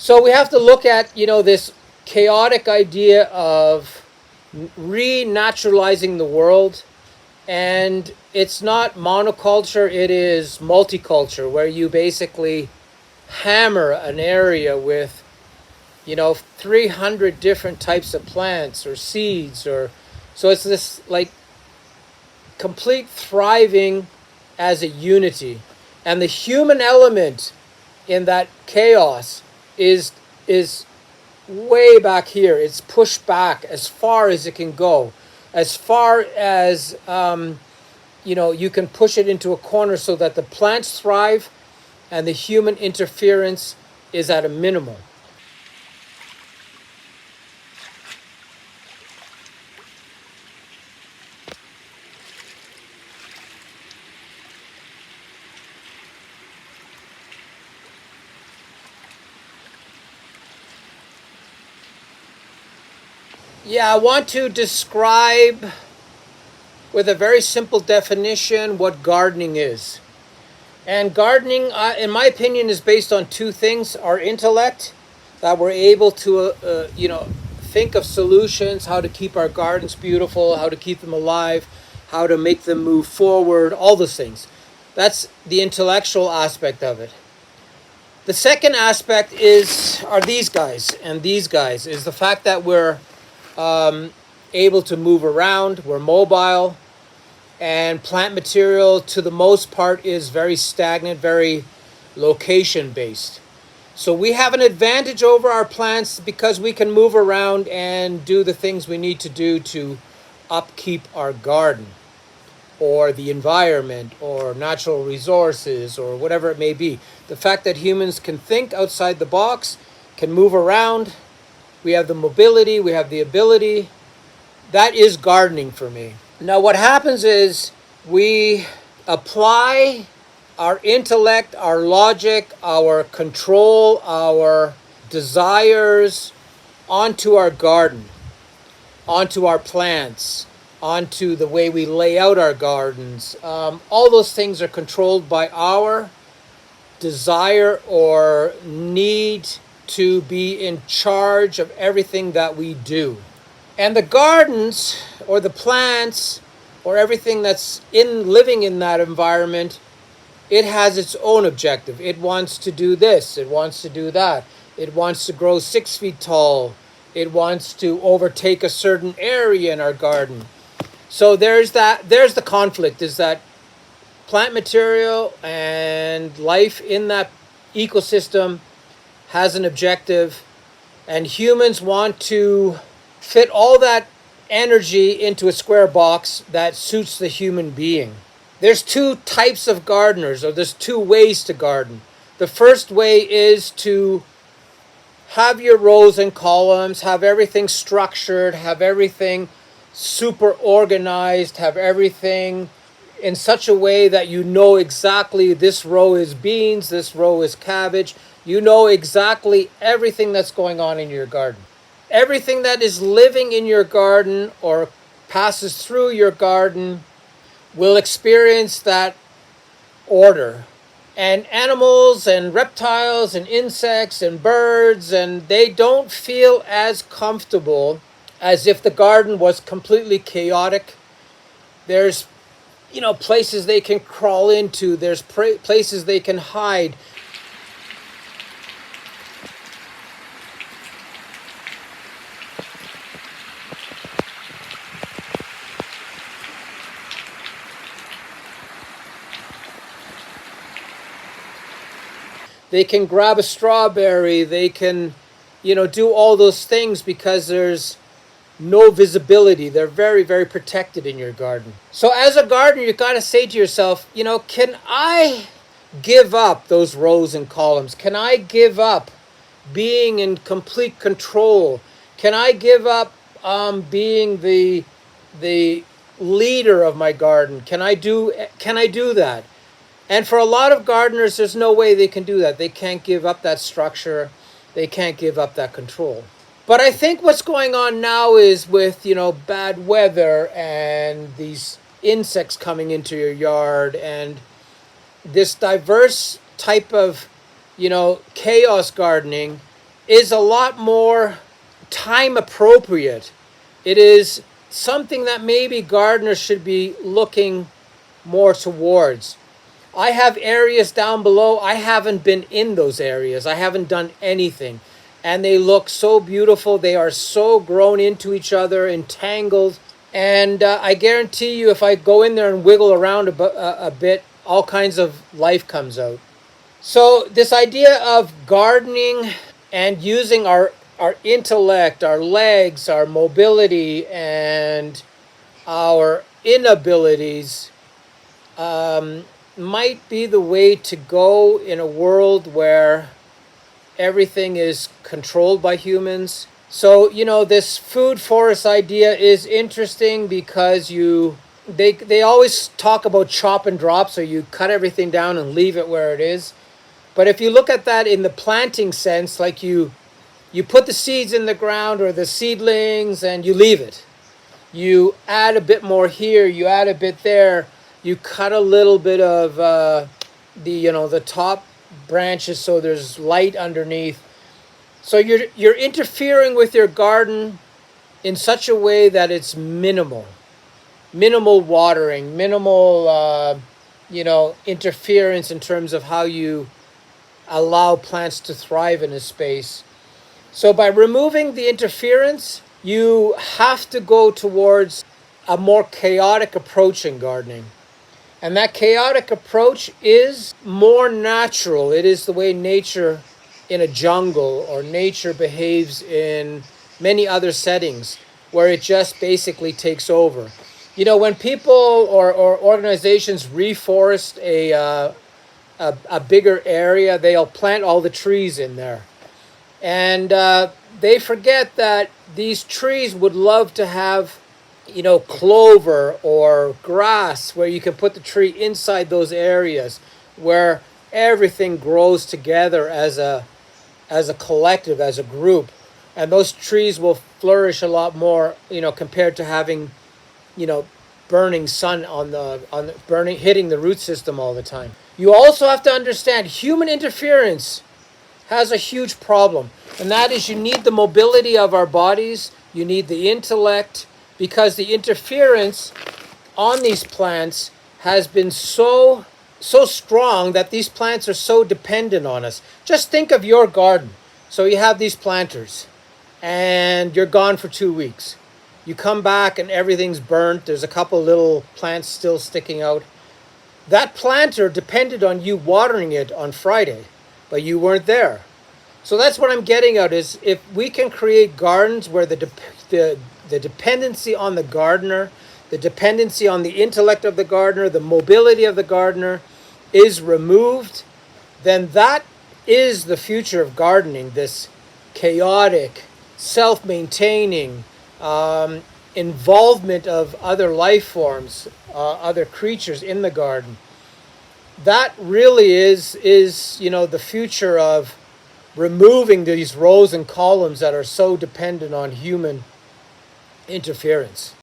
So we have to look at, this chaotic idea of renaturalizing the world. And it's not monoculture, it is multiculture, where you basically hammer an area with, 300 different types of plants or seeds. Or so it's this like complete thriving as a unity. And the human element in that chaos is way back here. It's pushed back as far as it can go, as far as you can push it into a corner so that the plants thrive and the human interference is at a minimum. Yeah, I want to describe with a very simple definition what gardening is. And gardening, in my opinion, is based on two things: our intellect, that we're able to, think of solutions, how to keep our gardens beautiful, how to keep them alive, how to make them move forward, all those things. That's the intellectual aspect of it. The second aspect are these guys, and these guys is the fact that we're able to move around, we're mobile, and plant material to the most part is very stagnant, very location based. So we have an advantage over our plants because we can move around and do the things we need to do to upkeep our garden or the environment or natural resources or whatever it may be. The fact that humans can think outside the box, can move around, we have the mobility, we have the ability. That is gardening for me. Now, what happens is we apply our intellect, our logic, our control, our desires onto our garden, onto our plants, onto the way we lay out our gardens. All those things are controlled by our desire or need to be in charge of everything that we do. And the gardens or the plants or everything that's living in that environment, it has its own objective. It wants to do this. It wants to do that. It wants to grow 6 feet tall. It wants to overtake a certain area in our garden. So there's the conflict, is that plant material and life in that ecosystem has an objective, and humans want to fit all that energy into a square box that suits the human being. There's two types of gardeners, or there's two ways to garden. The first way is to have your rows and columns, have everything structured, have everything super organized, have everything in such a way that you know exactly this row is beans, this row is cabbage. You know exactly everything that's going on in your garden. Everything that is living in your garden or passes through your garden will experience that order. And animals and reptiles and insects and birds, and they don't feel as comfortable as if the garden was completely chaotic. There's, places they can crawl into. There's places they can hide. They can grab a strawberry. They can, do all those things because there's no visibility. They're very, very protected in your garden. So as a gardener, you got to say to yourself, can I give up those rows and columns? Can I give up being in complete control? Can I give up being the leader of my garden? Can I do that? And for a lot of gardeners, there's no way they can do that. They can't give up that structure. They can't give up that control. But I think what's going on now is with, bad weather and these insects coming into your yard and this diverse type of, chaos gardening is a lot more time appropriate. It is something that maybe gardeners should be looking more towards. I have areas down below. I haven't been in those areas. I haven't done anything. And they look so beautiful. They are so grown into each other, entangled. And I guarantee you, if I go in there and wiggle around a bit, all kinds of life comes out. So this idea of gardening and using our intellect, our legs, our mobility, and our inabilities might be the way to go in a world where everything is controlled by humans. So, this food forest idea is interesting because they always talk about chop and drop, so you cut everything down and leave it where it is. But if you look at that in the planting sense, like you put the seeds in the ground or the seedlings and you leave it. You add a bit more here, you add a bit there, you cut a little bit of the top branches so there's light underneath. So you're interfering with your garden in such a way that it's minimal watering, minimal interference in terms of how you allow plants to thrive in a space. So by removing the interference, you have to go towards a more chaotic approach in gardening. And that chaotic approach is more natural. It is the way nature in a jungle or nature behaves in many other settings where it just basically takes over. When people or organizations reforest a bigger area, they'll plant all the trees in there. And they forget that these trees would love to have, clover or grass where you can put the tree inside those areas where everything grows together as a collective, as a group. And those trees will flourish a lot more, compared to having, burning sun hitting the root system all the time. You also have to understand human interference has a huge problem, and that is you need the mobility of our bodies, you need the intellect, because the interference on these plants has been so strong that these plants are so dependent on us. Just think of your garden. So you have these planters, and you're gone for 2 weeks. You come back and everything's burnt. There's a couple little plants still sticking out. That planter depended on you watering it on Friday, but you weren't there. So that's what I'm getting at, is if we can create gardens where the dependency on the gardener, the dependency on the intellect of the gardener, the mobility of the gardener is removed, then that is the future of gardening, this chaotic, self-maintaining involvement of other life forms, other creatures in the garden. That really is the future of removing these rows and columns that are so dependent on human interference.